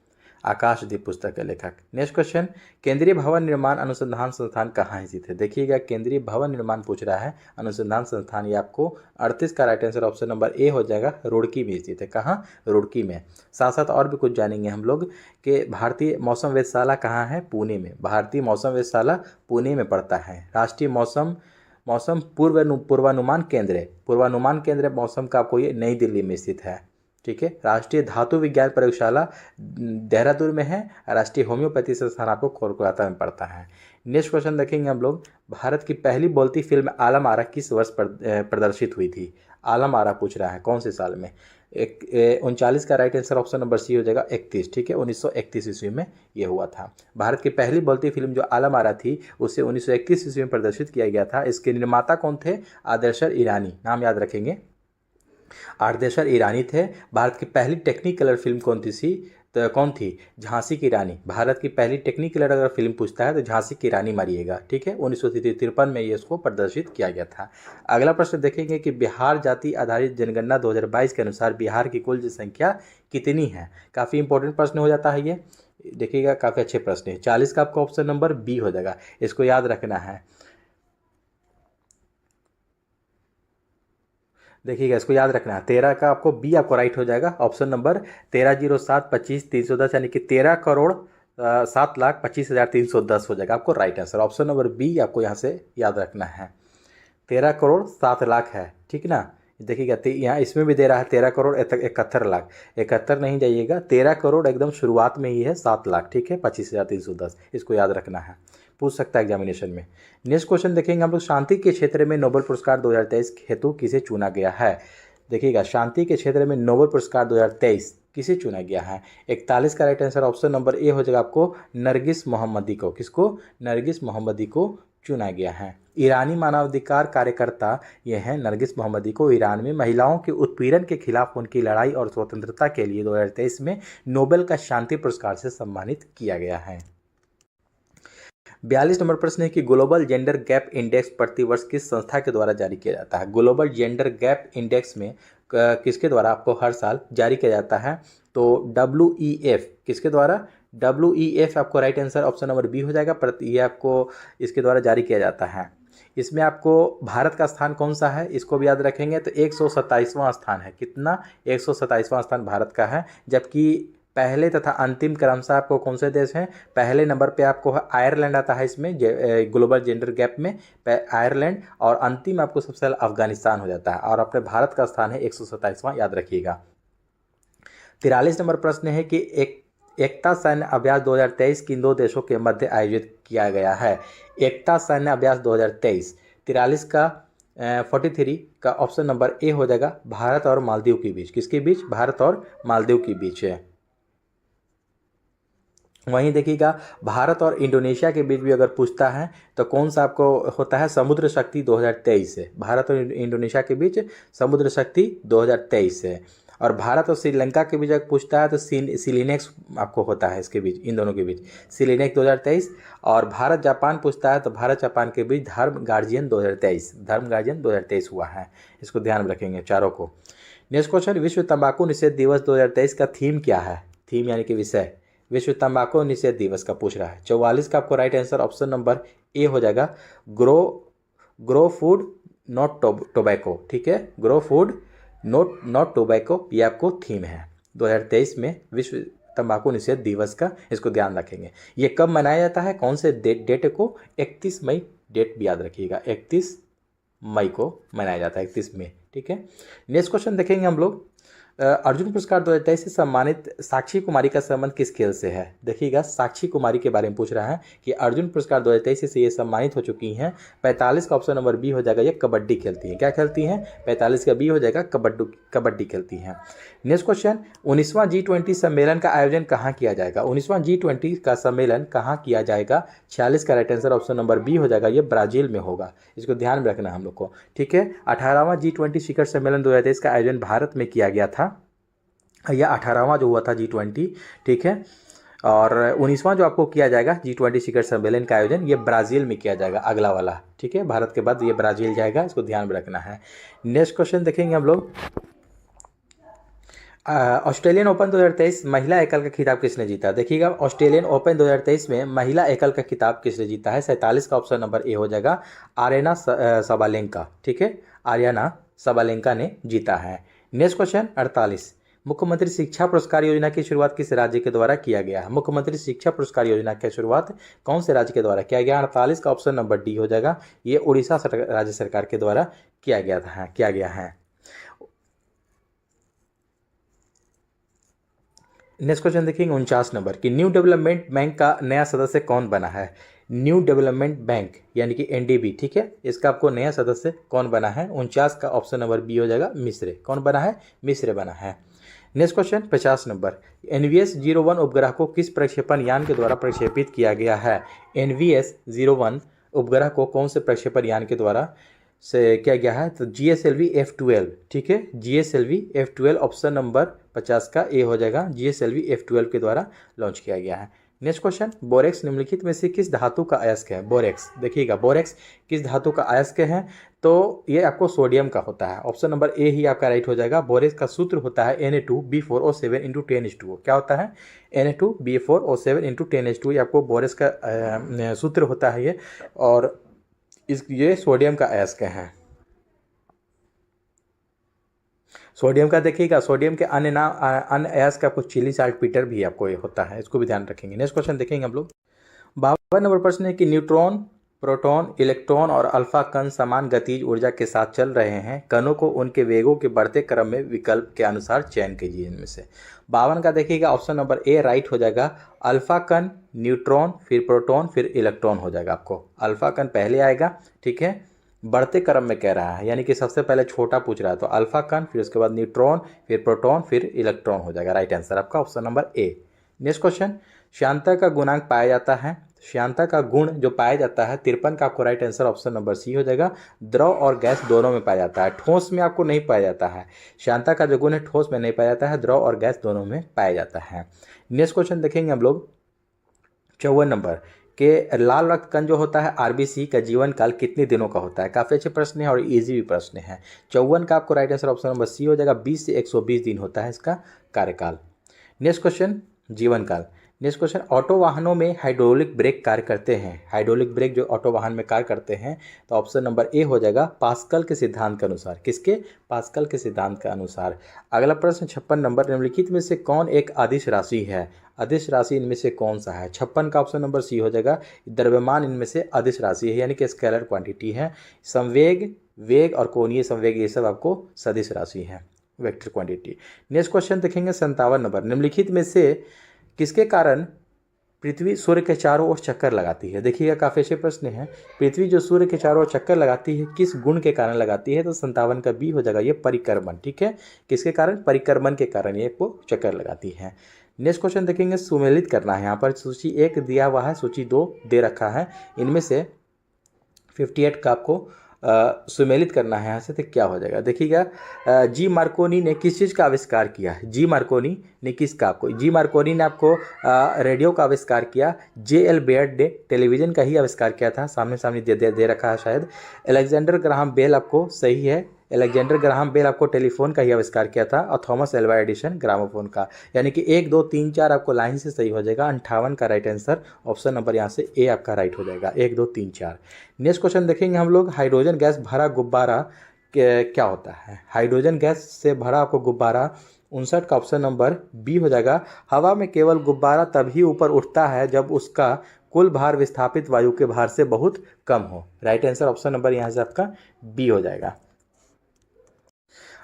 आकाशदीप पुस्तक के लेखक। नेक्स्ट क्वेश्चन, केंद्रीय भवन निर्माण अनुसंधान संस्थान कहाँ स्थित है? देखिएगा, केंद्रीय भवन निर्माण पूछ रहा है, अनुसंधान संस्थान, ये आपको 38 का right answer option number A हो जाएगा, रुड़की में स्थित है। कहाँ? रुड़की में। साथ साथ और भी कुछ जानेंगे हम लोग कि भारतीय मौसम वेधशाला कहाँ है? पुणे में। भारतीय मौसम वेधशाला पुणे में पड़ता है। राष्ट्रीय मौसम पूर्वानुमान केंद्र मौसम का आपको ये नई दिल्ली में स्थित है। ठीक है। राष्ट्रीय धातु विज्ञान प्रयोगशाला देहरादून में है। राष्ट्रीय होम्योपैथी संस्थान आपको कोलकाता में पड़ता है। नेक्स्ट क्वेश्चन देखेंगे हम लोग, भारत की पहली बोलती फिल्म आलम आरा किस वर्ष प्रदर्शित हुई थी? आलम आरा पूछ रहा है, कौन से साल में? 39 का right answer option number C हो जाएगा, 31। ठीक है, 1931 ईस्वी में ये हुआ था। भारत की पहली बोलती फिल्म जो आलम आरा थी उसे 1931 ईस्वी में प्रदर्शित किया गया था। इसके निर्माता कौन थे? आदर्शर ईरानी, नाम याद रखेंगे, आदर्शर ईरानी थे। भारत की पहली टेक्निकलर फिल्म कौन थी? झांसी की रानी। भारत की पहली टेक्निकलर अगर फिल्म पूछता है तो झांसी की रानी मारिएगा। ठीक है, 1953 में ये इसको प्रदर्शित किया गया था। अगला प्रश्न देखेंगे कि बिहार जाति आधारित जनगणना 2022 के अनुसार बिहार की कुल जनसंख्या कितनी है? काफ़ी इंपॉर्टेंट प्रश्न हो जाता है ये, देखिएगा, काफ़ी अच्छे प्रश्न है। 40 का आपका ऑप्शन नंबर बी हो जाएगा, इसको याद रखना है। देखिएगा, इसको याद रखना है। 13 का आपको बी आपको राइट हो जाएगा, ऑप्शन नंबर 13,07,25,310 यानी कि 13,07,25,310 हो जाएगा आपको right answer. Option number B आपको यहाँ से याद रखना है। 13,07,00,000 है, ठीक ना। देखिएगा, यहाँ इसमें भी दे रहा है 13,71,00,000, 71 नहीं जाइएगा, 13 करोड़ एकदम शुरुआत में ही है, 7 लाख। ठीक है, 25,310, इसको याद रखना है, पूछ सकता है एग्जामिनेशन में। नेक्स्ट क्वेश्चन देखेंगे हम लोग, शांति के क्षेत्र में नोबेल पुरस्कार 2023 हेतु किसे चुना गया है? देखिएगा, शांति के क्षेत्र में नोबेल पुरस्कार 2023 किसे चुना गया है? 41 का right answer option number A हो जाएगा आपको, नरगिस मोहम्मदी को। किसको? नरगिस मोहम्मदी को चुना गया है। ईरानी मानवाधिकार कार्यकर्ता ये हैं नरगिस मोहम्मदी को ईरान में महिलाओं के उत्पीड़न के खिलाफ उनकी लड़ाई और स्वतंत्रता के लिए 2023 में नोबेल का शांति पुरस्कार से सम्मानित किया गया है। 42 नंबर प्रश्न है कि ग्लोबल जेंडर गैप इंडेक्स प्रतिवर्ष किस संस्था के द्वारा जारी किया जाता है? ग्लोबल जेंडर गैप इंडेक्स में किसके द्वारा आपको हर साल जारी किया जाता है? तो WEF, किसके द्वारा? WEF आपको right answer option number B हो जाएगा, ये आपको इसके द्वारा जारी किया जाता है। इसमें आपको भारत का स्थान कौन सा है इसको भी याद रखेंगे, तो 127वां स्थान है। कितना? 127वां स्थान भारत का है। जबकि पहले तथा अंतिम क्रम से आपको कौन से देश हैं? पहले नंबर पे आपको आयरलैंड आता है इसमें, ग्लोबल जेंडर गैप में आयरलैंड, और अंतिम आपको सबसे पहले अफगानिस्तान हो जाता है, और अपने भारत का स्थान है 127वां, याद रखिएगा। 43 नंबर प्रश्न है कि एकता सैन्य अभ्यास 2023 किन दो देशों के मध्य आयोजित किया गया है? एकता सैन्य अभ्यास 2023, 43 का 43 का ऑप्शन नंबर ए हो जाएगा, भारत और मालदीव के बीच। किसके बीच? भारत और मालदीव के बीच है। वहीं देखिएगा, भारत और इंडोनेशिया के बीच भी अगर पूछता है तो कौन सा आपको होता है? समुद्र शक्ति 2023 है। भारत और इंडोनेशिया के बीच समुद्र शक्ति 2023 है। और भारत और श्रीलंका के बीच अगर पूछता है तो सिलिनेक्स आपको होता है इसके बीच, इन दोनों के बीच सिलिनेक्स 2023। और भारत जापान पूछता है तो भारत जापान के बीच धर्म गार्जियन 2023 हुआ है। इसको ध्यान में रखेंगे चारों को। नेक्स्ट क्वेश्चन, विश्व तंबाकू निषेध दिवस 2023 का थीम क्या है? थीम यानी कि विषय विश्व तंबाकू निषेध दिवस का पूछ रहा है। 44 का आपको right answer option number A हो जाएगा, ग्रो फूड नॉट टोबैको। ठीक है, ग्रो फूड नॉट टोबैको, ये आपको थीम है 2023 में विश्व तंबाकू निषेध दिवस का। इसको ध्यान रखेंगे। ये कब मनाया जाता है, कौन से डेट को? 31 मई, डेट भी याद रखिएगा, 31 मई को मनाया जाता है, 31 मई। ठीक है, नेक्स्ट क्वेश्चन देखेंगे हम लोग। अर्जुन पुरस्कार 2023 से सम्मानित साक्षी कुमारी का संबंध किस खेल से है? देखिएगा, साक्षी कुमारी के बारे में पूछ रहा है कि अर्जुन पुरस्कार 2023 से ये सम्मानित हो चुकी हैं। 45 का ऑप्शन नंबर बी हो जाएगा, ये कबड्डी खेलती हैं। क्या खेलती हैं? 45 का बी हो जाएगा, कबड्डी खेलती हैं। नेक्स्ट क्वेश्चन, 19वां G20 सम्मेलन का आयोजन कहाँ किया जाएगा? 19वां G20 का सम्मेलन कहाँ किया जाएगा? 46 का right answer option number B हो जाएगा, ये ब्राज़ील में होगा। इसको ध्यान में रखना हम लोग को। ठीक है, 18वां G20 शिखर सम्मेलन 2023 का आयोजन भारत में किया गया था। यह 18वां जो हुआ था G20। ठीक है, और 19वां जो आपको किया जाएगा G20 शिखर सम्मेलन का आयोजन, ये ब्राज़ील में किया जाएगा, अगला वाला। ठीक है, भारत के बाद ये ब्राज़ील जाएगा, इसको ध्यान में रखना है। नेक्स्ट क्वेश्चन देखेंगे हम लोग। ऑस्ट्रेलियन ओपन 2023 महिला एकल का खिताब किसने जीता? देखिएगा, ऑस्ट्रेलियन ओपन 2023 में महिला एकल का खिताब किसने जीता है? 47 का ऑप्शन नंबर ए हो जाएगा, आर्यना सबालेंका। ठीक है, आर्यना सबालेंका ने जीता है। नेक्स्ट क्वेश्चन 48, मुख्यमंत्री शिक्षा पुरस्कार योजना की शुरुआत किस राज्य के द्वारा किया गया है? मुख्यमंत्री शिक्षा पुरस्कार योजना की शुरुआत कौन से राज्य के द्वारा किया गया? 48 का ऑप्शन नंबर डी हो जाएगा, ये उड़ीसा राज्य सरकार के द्वारा किया गया है। नेक्स्ट क्वेश्चन देखेंगे 49 नंबर की, न्यू डेवलपमेंट बैंक का नया सदस्य कौन बना है? न्यू डेवलपमेंट बैंक यानी कि NDB। ठीक है, इसका आपको नया सदस्य कौन बना है? 49 का ऑप्शन नंबर बी हो जाएगा, मिस्र। कौन बना है? मिस्र बना है। नेक्स्ट क्वेश्चन 50 नंबर, NVS 01 उपग्रह को किस प्रक्षेपण यान के द्वारा प्रक्षेपित किया गया है? NVS 01 उपग्रह को कौन से प्रक्षेपण यान के द्वारा से किया गया है? तो GSLV F12। ठीक है, GSLV F12 ऑप्शन नंबर 50 का ए हो जाएगा, GSLV F12 के द्वारा लॉन्च किया गया है। नेक्स्ट क्वेश्चन, बोरेक्स निम्नलिखित में से किस धातु का अयस्क है? बोरेक्स, देखिएगा, बोरेक्स किस धातु का अयस्क है? तो ये आपको सोडियम का होता है, ऑप्शन नंबर ए ही आपका राइट हो जाएगा। बोरेक्स का सूत्र होता है Na2B4O7 × 10H2O। क्या होता है? Na2B4O7 × 10H2O, ये आपको बोरेक्स का सूत्र होता है ये, और ये सोडियम का अयस्क है। सोडियम का देखिएगा, सोडियम के अन्य अयस्क का आपको चिली साल्टपीटर भी आपको ये होता है, इसको भी ध्यान रखेंगे। नेक्स्ट क्वेश्चन देखेंगे हम लोग। 52 नंबर प्रश्न है कि न्यूट्रॉन, प्रोटॉन, इलेक्ट्रॉन और अल्फा कण समान गतिज ऊर्जा के साथ चल रहे हैं। कणों को उनके वेगों के बढ़ते क्रम में विकल्प के अनुसार चयन कीजिए इनमें से। 52 का देखिएगा, ऑप्शन नंबर ए राइट हो जाएगा, अल्फा कण, न्यूट्रॉन, फिर प्रोटॉन, फिर इलेक्ट्रॉन हो जाएगा आपको। अल्फा कण पहले आएगा। ठीक है, बढ़ते क्रम में कह रहा है, यानी कि सबसे पहले छोटा पूछ रहा है, तो अल्फा कण, फिर उसके बाद न्यूट्रॉन, फिर प्रोटॉन, फिर इलेक्ट्रॉन हो जाएगा। राइट आंसर आपका option number A. Next question, श्यानता का गुणांक पाया जाता है। श्यानता का गुण जो पाया जाता है 53 का आपको right answer option number C हो जाएगा। द्रव और गैस दोनों में पाया जाता है, ठोस में आपको नहीं पाया जाता है। श्यानता का जो गुण है ठोस में नहीं पाया जाता है, द्रव और गैस दोनों में पाया जाता है। नेक्स्ट क्वेश्चन देखेंगे हम लोग 54 नंबर के, लाल रक्त कण जो होता है RBC का जीवन काल कितने दिनों का होता है? काफ़ी अच्छे प्रश्न है और इजी भी प्रश्न है। 54 का आपको right answer option number C हो जाएगा, 20 से 120 दिन होता है इसका कार्यकाल। नेक्स्ट क्वेश्चन, जीवन काल। नेक्स्ट क्वेश्चन, ऑटो वाहनों में हाइड्रोलिक ब्रेक कार्य करते हैं। हाइड्रोलिक ब्रेक जो ऑटो वाहन में कार्य करते हैं, तो ऑप्शन नंबर ए हो जाएगा, पास्कल के सिद्धांत के अनुसार। किसके? पास्कल के सिद्धांत के अनुसार। अगला प्रश्न 56 नंबर, निम्नलिखित में से कौन एक अदिश राशि है? अदिश राशि इनमें से कौन सा है? 56 का ऑप्शन नंबर सी हो जाएगा, द्रव्यमान इनमें से अदिश राशि है, यानी कि स्केलर क्वांटिटी है। संवेग, वेग और कोणीय संवेग ये सब आपको सदिश राशि है, वेक्टर क्वांटिटी। नेक्स्ट क्वेश्चन देखेंगे 57 नंबर, निम्नलिखित में से किसके कारण पृथ्वी सूर्य के चारों ओर चक्कर लगाती है? देखिएगा, काफ़ी अच्छे प्रश्न है। पृथ्वी जो सूर्य के चारों ओर चक्कर लगाती है, किस गुण के कारण लगाती है? तो 57 का बी हो जाएगा, ये परिक्रमण। ठीक है, किसके कारण? परिक्रमण के कारण ये को चक्कर लगाती है। नेक्स्ट क्वेश्चन देखेंगे, सुमेलित करना है। यहाँ पर सूची 1 दिया हुआ है, सूची 2 दे रखा है। इनमें से 58 का आपको सुमेलित करना है यहाँ से, तो क्या हो जाएगा देखिएगा। जी मार्कोनी ने किस चीज़ का आविष्कार किया? जी मार्कोनी ने किसका? आपको जी मार्कोनी ने आपको रेडियो का आविष्कार किया। जे एल बेयर्ड ने टेलीविज़न का ही आविष्कार किया था, सामने सामने दे रखा है शायद। अलेक्जेंडर ग्राहम बेल आपको सही है, अलेक्जेंडर ग्राहम बेल आपको टेलीफोन का ही आविष्कार किया था, और थॉमस एल्वा एडिसन ग्रामोफोन का। यानी कि 1 2 3 4 आपको लाइन से सही हो जाएगा। 58 का राइट आंसर ऑप्शन नंबर यहाँ से ए आपका राइट हो जाएगा। 1 2 3 4। नेक्स्ट क्वेश्चन देखेंगे हम लोग। हाइड्रोजन गैस भरा गुब्बारा क्या होता है? हाइड्रोजन गैस से भरा आपको गुब्बारा 59 का ऑप्शन नंबर बी हो जाएगा। हवा में केवल गुब्बारा तभी ऊपर उठता है जब उसका कुल भार विस्थापित वायु के भार से बहुत कम हो। राइट आंसर ऑप्शन नंबर यहाँ से आपका बी हो जाएगा।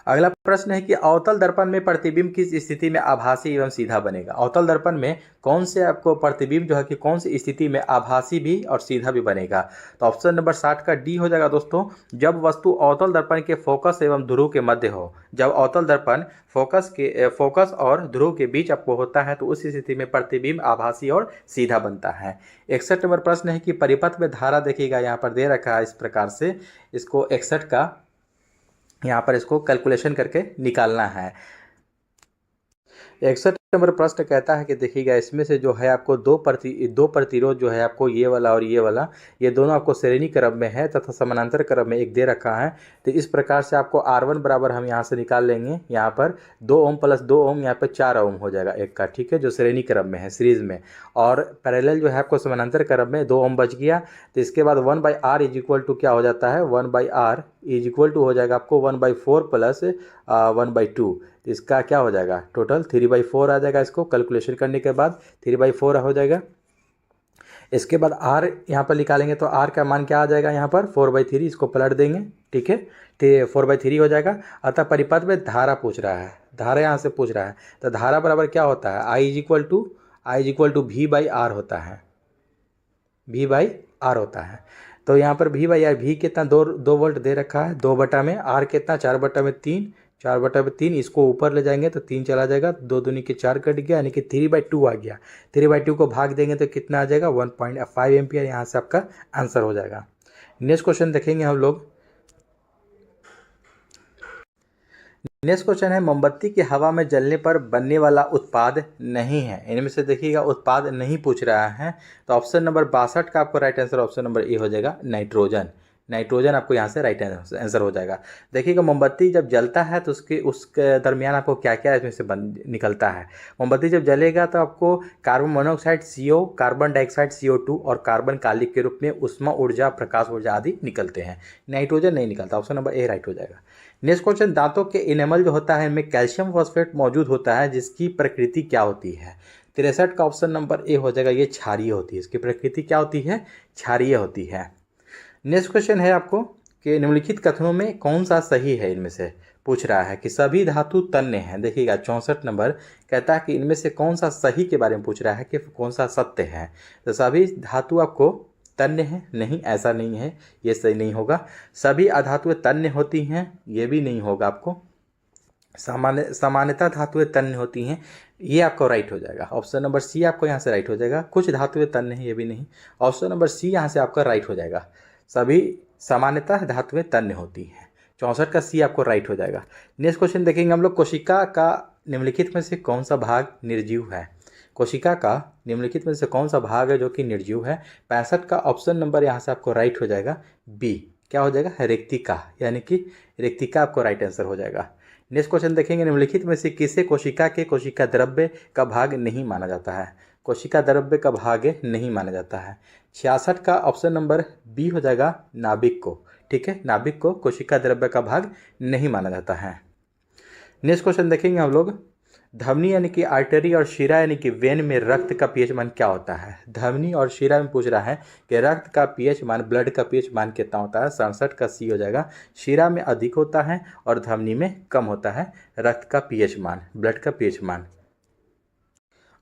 अगला प्रश्न है कि अवतल दर्पण में प्रतिबिंब किस स्थिति में आभासी एवं सीधा बनेगा? अवतल दर्पण में कौन से आपको प्रतिबिंब जो है कि कौन सी स्थिति में आभासी भी और सीधा भी बनेगा? तो ऑप्शन नंबर 60 का डी हो जाएगा दोस्तों। जब वस्तु अवतल दर्पण के फोकस एवं ध्रुव के मध्य हो। जब अवतल दर्पण फोकस और ध्रुव के बीच आपको होता है तो उस स्थिति में प्रतिबिंब आभासी और सीधा बनता है। 61 नंबर प्रश्न है कि परिपथ में धारा देखिएगा, यहाँ पर दे रखा है इस प्रकार से। इसको 61 का यहाँ पर इसको कैलकुलेशन करके निकालना है। 61 नंबर प्रश्न कहता है कि देखिएगा, इसमें से जो है आपको दो प्रतिरोध जो है आपको ये वाला और ये वाला, ये दोनों आपको श्रेणी क्रम में है तथा समानांतर क्रम में एक दे रखा है। तो इस प्रकार से आपको R1 बराबर हम यहाँ से निकाल लेंगे। यहाँ पर 2 ओम प्लस 2 ओम, यहाँ पर 4 ओम हो जाएगा एक का, ठीक है, जो श्रेणी क्रम में है सीरीज में। और पैरेलल जो है आपको समानांतर क्रम में 2 ओम बच गया। तो इसके बाद 1/R इज इक्वल टू क्या हो जाता है? 1/R इज इक्वल टू हो जाएगा आपको 1/4 प्लस 1/2। इसका क्या हो जाएगा? टोटल 3/4 आ जाएगा। इसको कैलकुलेशन करने के बाद 3/4 हो जाएगा। इसके बाद R यहाँ पर निकालेंगे तो R का मान क्या आ जाएगा? यहाँ पर 4/3, इसको पलट देंगे, ठीक है, तो 4/3 हो जाएगा। अतः परिपथ में धारा पूछ रहा है, धारा यहाँ से पूछ रहा है, तो धारा बराबर क्या होता है? I is equal to V/R होता है, V/R होता है। तो यहाँ पर V/R, V कितना 2 वोल्ट दे रखा है, 2 बटा में, R कितना 4/3, इसको ऊपर ले जाएंगे तो 3 चला जाएगा, 2 दूनी के 4 कट गया, यानी कि 3/2 आ गया। 3/2 को भाग देंगे तो कितना आ जाएगा? 1.5 एम्पियर। यहाँ से आपका आंसर हो जाएगा। नेक्स्ट क्वेश्चन देखेंगे हम लोग। नेक्स्ट क्वेश्चन है, मोमबत्ती के हवा में जलने पर बनने वाला उत्पाद नहीं है। इनमें से देखिएगा उत्पाद नहीं पूछ रहा है, तो ऑप्शन नंबर 62 का आपको right answer option number A हो जाएगा, नाइट्रोजन। नाइट्रोजन आपको यहाँ से राइट आंसर हो जाएगा। देखिएगा, मोमबत्ती जब जलता है तो उसके दरमियान आपको क्या क्या इसमें से निकलता है। मोमबत्ती जब जलेगा तो आपको carbon monoxide CO, carbon dioxide CO2 और कार्बन कालिक के रूप में उष्मा ऊर्जा, प्रकाश ऊर्जा आदि निकलते हैं। नाइट्रोजन नहीं निकलता। ऑप्शन नंबर ए राइट हो जाएगा। नेक्स्ट क्वेश्चन, दांतों के इनेमल जो होता है इनमें कैल्शियम फॉस्फेट मौजूद होता है, जिसकी प्रकृति क्या होती है? 63 का ऑप्शन नंबर ए हो जाएगा, ये क्षारीय होती है। इसकी प्रकृति क्या होती है? क्षारीय होती है। नेक्स्ट क्वेश्चन है आपको कि निम्नलिखित कथनों में कौन सा सही है? इनमें से पूछ रहा है कि सभी धातु तन्य हैं। देखिएगा 64 नंबर कहता है कि इनमें से कौन सा सही के बारे में पूछ रहा है कि कौन सा सत्य है। तो सभी धातु आपको तन्य है? नहीं, ऐसा नहीं है, ये सही नहीं होगा। सभी अधातुएं तन्य होती हैं, ये भी नहीं होगा। आपको सामान्यतः धातुएं तन्य होती हैं, ये आपको राइट हो जाएगा। ऑप्शन नंबर सी आपको यहाँ से राइट हो जाएगा। कुछ धातुएं तन्य हैं, ये भी नहीं। ऑप्शन नंबर सी यहाँ से आपका राइट हो जाएगा। सभी सामान्यतः धातुएं तन्य होती हैं। 64 का सी आपको राइट हो जाएगा। नेक्स्ट क्वेश्चन देखेंगे हम लोग, कोशिका का निम्नलिखित में से कौन सा भाग निर्जीव है? कोशिका का निम्नलिखित में से कौन सा भाग है जो कि निर्जीव है? 65 का ऑप्शन नंबर यहाँ से आपको राइट हो जाएगा, बी। क्या हो जाएगा? रेक्तिका, यानी कि रेक्तिका आपको राइट आंसर हो जाएगा। नेक्स्ट क्वेश्चन देखेंगे, निम्नलिखित में से किसे कोशिका के कोशिका द्रव्य का भाग नहीं माना जाता है? कोशिका द्रव्य का भाग नहीं माना जाता है। 66 का ऑप्शन नंबर बी हो जाएगा, नाभिक को। ठीक है, नाभिक को कोशिका द्रव्य का भाग नहीं माना जाता है। नेक्स्ट क्वेश्चन देखेंगे हम लोग, धमनी यानी कि आर्टरी और शिरा यानी कि वेन में रक्त का पीएच मान क्या होता है? धमनी और शिरा में पूछ रहा है कि रक्त का पीएच मान, ब्लड का पीएच मान कितना होता है? 67 का सी हो जाएगा। शिरा में अधिक होता है और धमनी में कम होता है रक्त का पीएच मान, ब्लड का पीएच मान।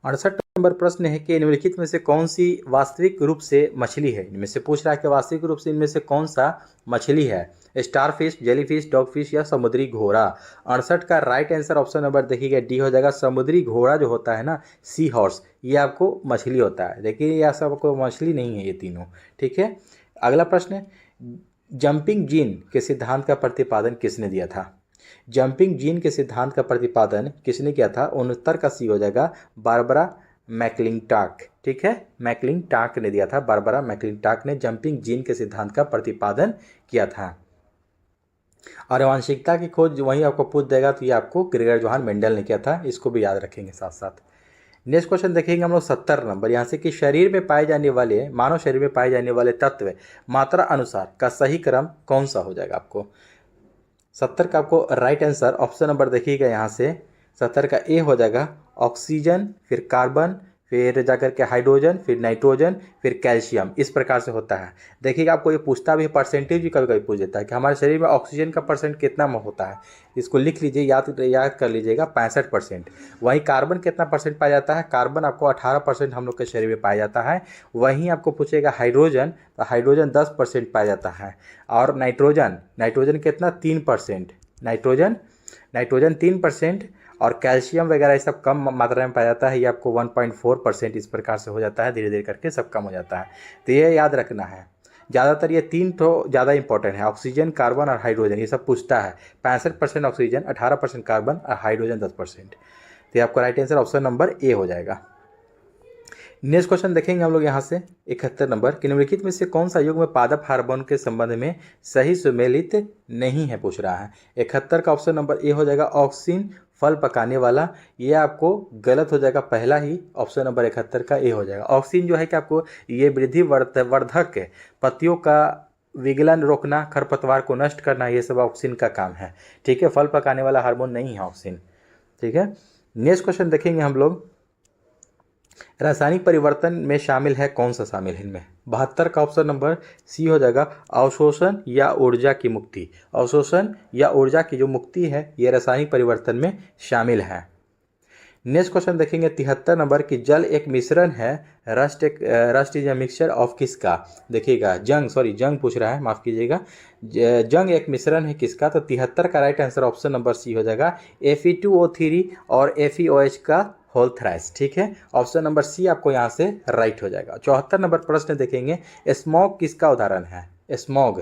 68 नंबर प्रश्न है कि निम्नलिखित में से कौन सी वास्तविक रूप से मछली है? इनमें से पूछ रहा है कि वास्तविक रूप से इनमें से कौन सा मछली है? स्टारफिश, जेलीफिश, डॉगफिश या समुद्री घोड़ा? 68 का राइट आंसर ऑप्शन नंबर देखिएगा डी हो जाएगा। समुद्री घोड़ा जो होता है ना, सी हॉर्स, ये आपको मछली होता है। देखिए, यह सब आपको मछली नहीं है ये तीनों। ठीक है, अगला प्रश्न है, जंपिंग जीन के सिद्धांत का प्रतिपादन किसने दिया था? जंपिंग जीन के सिद्धांत का प्रतिपादन किसने किया था? उत्तर का सी हो जाएगा बारबरा मैकलिंटॉक। ठीक है, मैकलिंटॉक ने दिया था, बारबरा मैकलिंटॉक ने जंपिंग जीन के सिद्धांत का प्रतिपादन किया था। आनुवंशिकता की खोज वहीं आपको पूछ देगा, तो ये आपको ग्रेगर जोहान मेंडल ने किया था, इसको भी याद रखेंगे साथ साथ। नेक्स्ट क्वेश्चन देखेंगे हम लोग 70 नंबर, यहाँ से कि शरीर में पाए जाने वाले, मानव शरीर में पाए जाने वाले तत्व मात्रा अनुसार का सही क्रम कौन सा हो जाएगा? आपको 70 का आपको राइट आंसर ऑप्शन नंबर देखिएगा, यहाँ से 70 का ए हो जाएगा ऑक्सीजन, फिर कार्बन, फिर जाकर के हाइड्रोजन, फिर नाइट्रोजन, फिर कैल्शियम, इस प्रकार से होता है। देखिएगा आपको ये पूछता भी, परसेंटेज भी कभी कभी पूछ देता है कि हमारे शरीर में ऑक्सीजन का परसेंट कितना होता है। इसको लिख लीजिए, याद कर लीजिएगा 65%। वहीं कार्बन कितना परसेंट पाया जाता है? कार्बन आपको 18% हम लोग के शरीर में पाया जाता है। वहीं आपको पूछेगा हाइड्रोजन, तो हाइड्रोजन 10% पाया जाता है। और नाइट्रोजन कितना? 3%। नाइट्रोजन 3%। और कैल्शियम वगैरह ये सब कम मात्रा में पाया जाता है, ये आपको 1.4%, इस प्रकार से हो जाता है, धीरे धीरे करके सब कम हो जाता है। तो ये याद रखना है। ज़्यादातर ये तीन तो ज़्यादा इंपॉर्टेंट है, ऑक्सीजन, कार्बन और हाइड्रोजन, ये सब पूछता है। 65% ऑक्सीजन, 18% कार्बन और हाइड्रोजन 10%। तो ये आपका right answer option number A हो जाएगा। नेक्स्ट क्वेश्चन देखेंगे हम लोग यहाँ से 71 नंबर, कि निम्नलिखित में से कौन सा युग्म पादप हार्मोन के संबंध में सही सुमेलित नहीं है, पूछ रहा है। 71 का ऑप्शन नंबर ए हो जाएगा ऑक्सिन, फल पकाने वाला। ये आपको गलत हो जाएगा, पहला ही ऑप्शन नंबर 71 का ए हो जाएगा। ऑक्सिन जो है कि आपको ये वृद्धि वर्धक पत्तियों का विगलन रोकना, खरपतवार को नष्ट करना, ये सब ऑक्सिन का काम है। ठीक है, फल पकाने वाला हार्मोन नहीं है ऑक्सिन। ठीक है, नेक्स्ट क्वेश्चन देखेंगे हम लोग, रासायनिक परिवर्तन में शामिल है कौन सा शामिल है इनमें? 72 का ऑप्शन नंबर सी हो जाएगा अवशोषण या ऊर्जा की मुक्ति। अवशोषण या ऊर्जा की जो मुक्ति है ये रासायनिक परिवर्तन में शामिल है। नेक्स्ट क्वेश्चन देखेंगे 73 नंबर, की जल एक मिश्रण है, rust is a mixture of किसका? देखिएगा जंग पूछ रहा है, माफ कीजिएगा, जंग एक मिश्रण है किसका? तो 73 का right answer option number C हो जाएगा Fe2O3 और FeOH का होल थ्राइस। ठीक है, ऑप्शन नंबर सी आपको यहाँ से राइट हो जाएगा। 74 नंबर प्रश्न देखेंगे, स्मॉग किसका उदाहरण है? स्मॉग।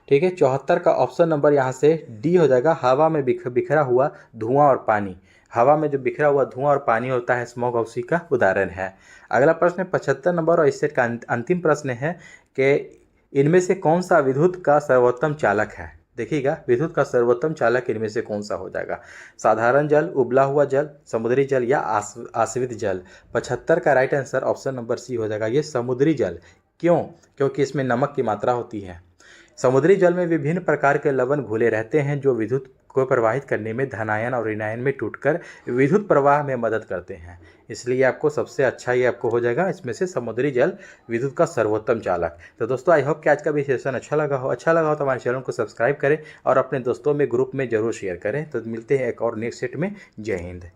ठीक है, 74 का ऑप्शन नंबर यहाँ से डी हो जाएगा, हवा में बिखरा हुआ धुआं और पानी। हवा में जो बिखरा हुआ धुआं और पानी होता है, स्मॉग उसी का उदाहरण है। अगला प्रश्न 75 नंबर और इससे का अंतिम प्रश्न है कि इनमें से कौन सा विद्युत का सर्वोत्तम चालक है? देखिएगा, विद्युत का सर्वोत्तम चालक इनमें से कौन सा हो जाएगा? साधारण जल, उबला हुआ जल, समुद्री जल या आश्रित जल? 75 का right answer option number C हो जाएगा, ये समुद्री जल। क्यों? क्योंकि इसमें नमक की मात्रा होती है। समुद्री जल में विभिन्न प्रकार के लवण घुले रहते हैं जो विद्युत को प्रवाहित करने में धनायन और ऋणायन में टूटकर विद्युत प्रवाह में मदद करते हैं। इसलिए आपको सबसे अच्छा ये आपको हो जाएगा इसमें से समुद्री जल विद्युत का सर्वोत्तम चालक। तो दोस्तों आई होप कि आज का भी सेशन अच्छा लगा हो तो हमारे चैनल को सब्सक्राइब करें और अपने दोस्तों में ग्रुप में जरूर शेयर करें। तो मिलते हैं एक और नेक्स्ट सेट में। जय हिंद।